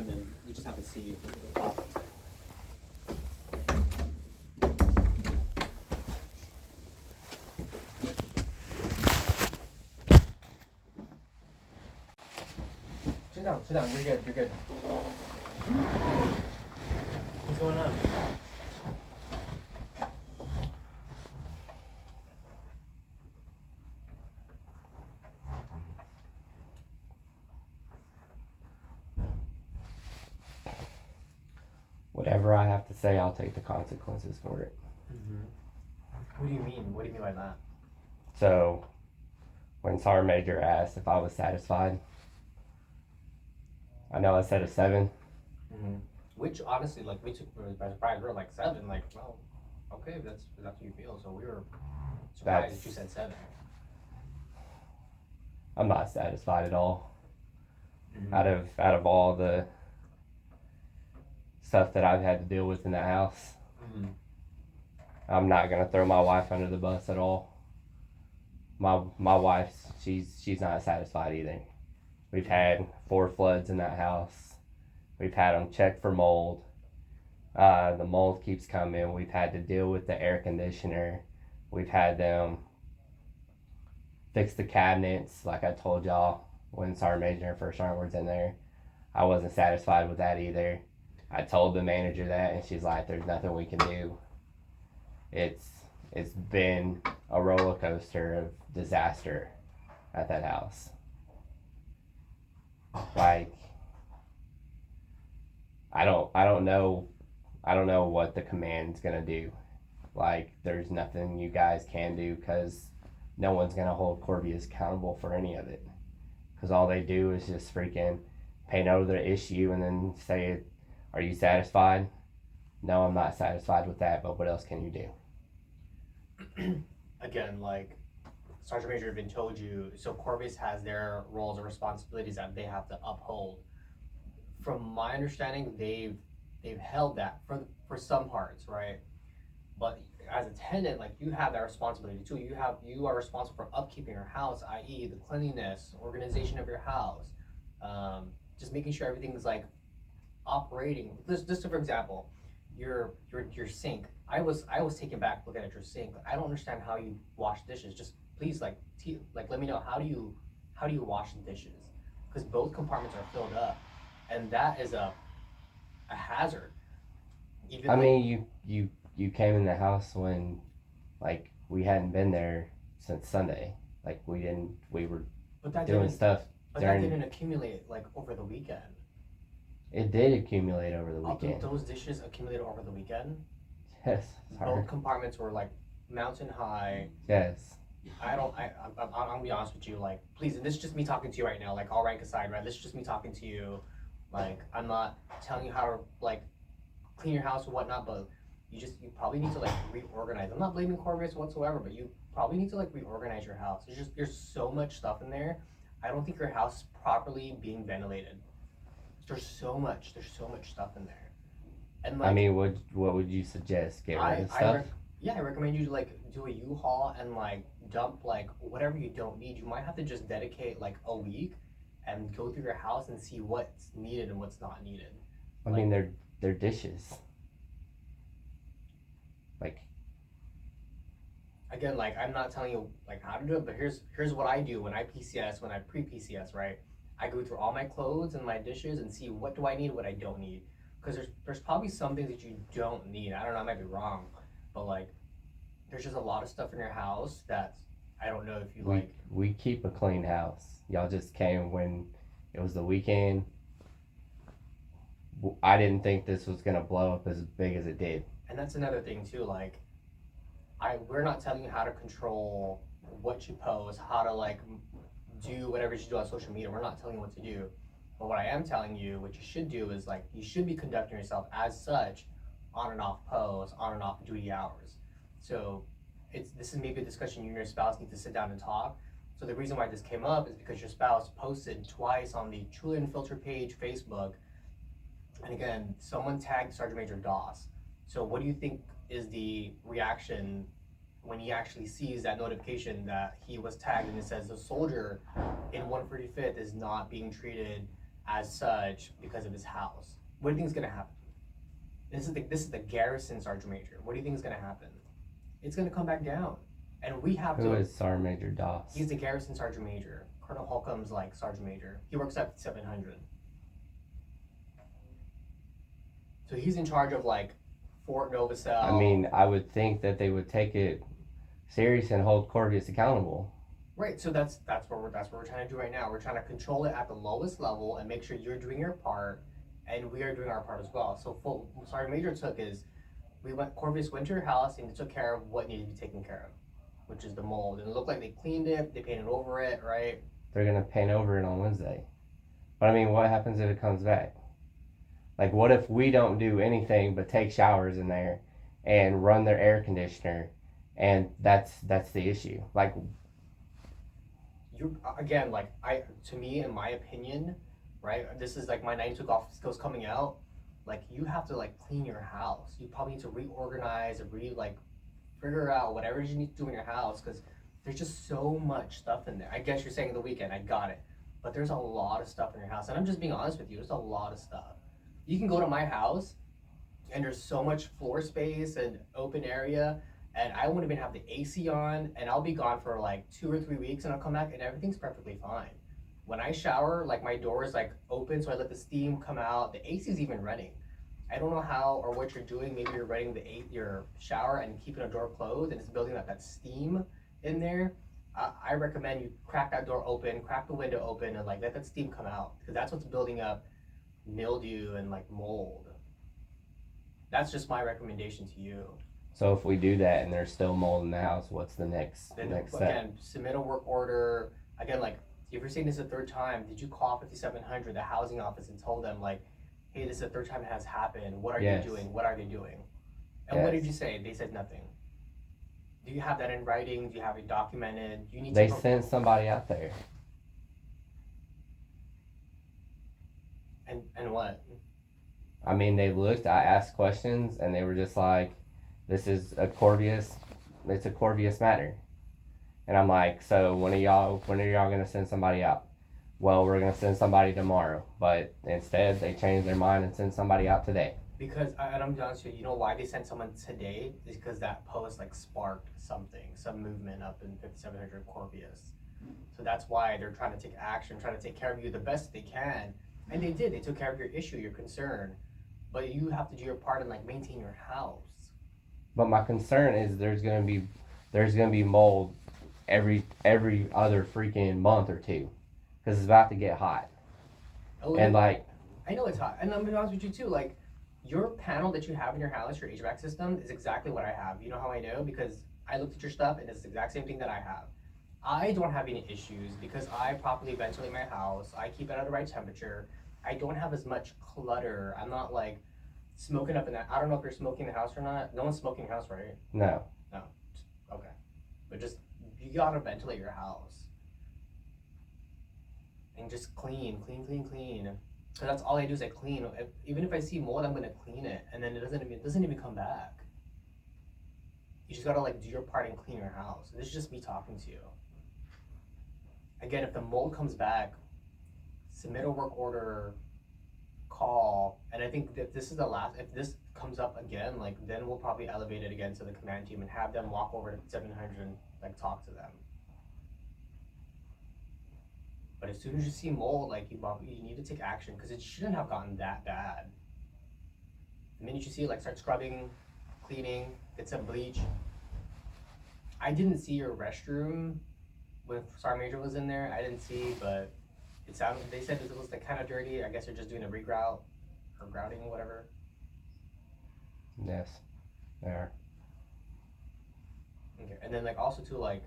and then we just have to see what the top is. Sit down, you're good, you're good. What's going on? Whatever I have to say, I'll take the consequences for it. What do you mean? What do you mean by that? So, when Sergeant Major asked if I was satisfied, I know I said a 7. Which honestly, like, we took by surprise. We were like 7. Like, well, okay, that's what you feel. So we were surprised that you said 7. I'm not satisfied at all. Out of all the stuff that I've had to deal with in that house, I'm not gonna throw my wife under the bus at all. My wife, she's not satisfied either. We've had 4 floods in that house. We've had them check for mold. The mold keeps coming. We've had to deal with the air conditioner. We've had them fix the cabinets, like I told y'all when Sergeant Major and First Sergeant was in there. I wasn't satisfied with that either. I told the manager that, and she's like, "There's nothing we can do." It's been a roller coaster of disaster at that house. Like, I don't know what the command's gonna do. Like, there's nothing you guys can do because no one's gonna hold Corvius accountable for any of it. Because all they do is just freaking paint over the issue and then say, "Are you satisfied?" No, I'm not satisfied with that, but what else can you do? Again, like, Sergeant Major even told you, so Corvus has their roles and responsibilities that they have to uphold. From my understanding, they've held that for some parts, right? But as a tenant, like, you have that responsibility too. You are responsible for upkeeping your house, i.e., the cleanliness, organization of your house, just making sure everything's like operating. Just for example, your sink. I was taken back looking at your sink. I don't understand how you wash dishes. Just please, like, let me know, how do you wash the dishes? Because both compartments are filled up, and that is a hazard. I mean, you came in the house when, like, we hadn't been there since Sunday. Like, we were doing stuff. But that didn't accumulate, like, over the weekend. It did accumulate over the weekend. Those dishes accumulated over the weekend? Yes. Both compartments were, like, mountain high. Yes. I'm gonna be honest with you, like, please, and this is just me talking to you right now, like, all rank aside, right? This is just me talking to you. Like, I'm not telling you how to, like, clean your house or whatnot, but you probably need to, like, reorganize. I'm not blaming Corvus whatsoever, but you probably need to, like, reorganize your house. There's so much stuff in there. I don't think your house is properly being ventilated. There's so much stuff in there. And, like, I mean, what would you suggest? Get rid of stuff? I recommend you to, like, do a U-Haul and, like, dump, like, whatever you don't need. You might have to just dedicate, like, a week and go through your house and see what's needed and what's not needed. I mean, they're dishes. Like, again, like, I'm not telling you, like, how to do it, but here's what I do when I PCS, when I pre-PCS, right? I go through all my clothes and my dishes and see what do I need, what I don't need. Because there's probably some things that you don't need. I don't know, I might be wrong, but, like, there's just a lot of stuff in your house that I don't know if you like. We keep a clean house. Y'all just came when it was the weekend. I didn't think this was gonna blow up as big as it did. And that's another thing too, like, we're not telling you how to control what you post, how to, like, do whatever you do on social media. We're not telling you what to do. But what I am telling you, what you should do is, like, you should be conducting yourself as such on and off posts, on and off duty hours. So this is maybe a discussion you and your spouse need to sit down and talk. So the reason why this came up is because your spouse posted twice on the Truly Unfiltered page, Facebook, and again, someone tagged Sergeant Major Doss. So what do you think is the reaction when he actually sees that notification that he was tagged and it says the soldier in 145th is not being treated as such because of his house. What do you think is gonna happen? This is the Garrison Sergeant Major. What do you think is gonna happen? It's gonna come back down, and we have Who to. is Sergeant Major Doss? He's the Garrison Sergeant Major. Colonel Holcomb's like Sergeant Major. He works at 700. So he's in charge of like Fort Novacell. I mean, I would think that they would take it serious and hold Corvius accountable. Right. So that's what we're trying to do right now. We're trying to control it at the lowest level and make sure you're doing your part, and we are doing our part as well. So Sergeant Major took is Corvius went to your house and they took care of what needed to be taken care of, which is the mold. And it looked like they cleaned it, they painted over it, right? They're gonna paint over it on Wednesday. But I mean, what happens if it comes back? Like, what if we don't do anything but take showers in there and run their air conditioner, and that's the issue? Like, You again, like to me, in my opinion, right? This is like my 92 golf skills coming out. Like you have to like clean your house. You probably need to reorganize and figure out whatever you need to do in your house because there's just so much stuff in there. I guess you're saying the weekend. I got it, but there's a lot of stuff in your house, and I'm just being honest with you. There's a lot of stuff. You can go to my house, and there's so much floor space and open area, and I won't even have the AC on, and I'll be gone for like 2 or 3 weeks, and I'll come back, and everything's perfectly fine. When I shower, like my door is like open, so I let the steam come out. The AC is even running. I don't know how or what you're doing. Maybe you're running your shower and keeping a door closed, and it's building up that steam in there. I recommend you crack that door open, crack the window open, and like let that steam come out because that's what's building up mildew and like mold. That's just my recommendation to you. so if we do that and there's still mold in the house, what's the next Then step? again, submit a work order. Again, like if you're saying this is the third time, did you call 5700, the housing office, and told them like, hey, this is the third time it has happened. What are Yes. you doing? What are they doing? And what did you say? They said nothing. Do you have that in writing? Do you have it documented? You need They to sent somebody out there. and what? I mean, they looked, I asked questions, and they were just like, this is a Corvius matter. And I'm like, so when are y'all gonna send somebody out? Well, we're gonna send somebody tomorrow. But instead, they changed their mind and sent somebody out today. Because and I'm honest with you, you know why they sent someone today? Is because that post like sparked something, some movement up in 5700 Corvius. So that's why they're trying to take action, trying to take care of you the best they can. And they did. They took care of your issue, your concern. But you have to do your part and like maintain your house. But my concern is there's gonna be mold every other freaking month or two, because it's about to get hot. Oh, And like, I know it's hot. And I'm gonna be honest with you too, like your panel that you have in your house, your HVAC system, is exactly what I have. You know how I know? Because I looked at your stuff and it's the exact same thing that I have. I don't have any issues because I properly ventilate my house. I keep it at the right temperature. I don't have as much clutter. I'm not like smoking up in that. I don't know if you're smoking in the house or not. No one's smoking in the house, right? no. No. Okay. But just, you gotta ventilate your house. And just clean. Cause that's all I do is I clean. Even if I see mold, I'm gonna clean it. And then it doesn't even come back. You just gotta like do your part and clean your house. This is just me talking to you. Again, if the mold comes back, submit a work order, call, and I think that this is the last. If this comes up again, like then we'll probably elevate it again to the command team and have them walk over to 700 and like talk to them. But as soon as you see mold, like you need to take action because it shouldn't have gotten that bad. The minute you see it, like start scrubbing, cleaning, get some bleach. I didn't see your restroom when Sergeant Major was in there. I didn't see, but it sounded. They said it was like kind of dirty. I guess you're just doing a regrout or grouting or whatever. Yes. There. Okay, and then like also too like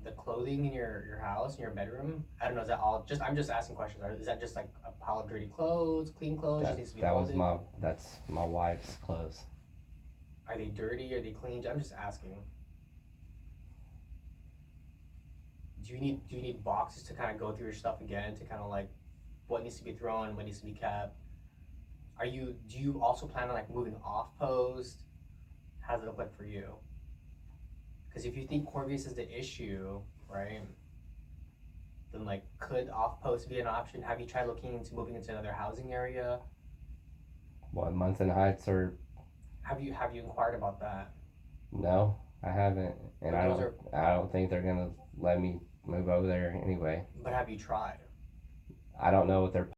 the clothing in your house in your bedroom. I don't know. Is that all? I'm just asking questions. Is that just like a pile of dirty clothes, clean clothes? Just needs to be folded? That's my wife's clothes. Are they dirty? Are they clean? I'm just asking. Do you need boxes to kind of go through your stuff again to kind of like what needs to be thrown, what needs to be kept? Do you also plan on like moving off post? How does it look like for you? Because if you think Corvius is the issue, right? The then like could off post be an option? Have you tried looking into moving into another housing area? What, Munson Heights or Have you inquired about that? no? I haven't, and But those I don't think they're gonna let me move over there anyway. But have you tried? I don't know what their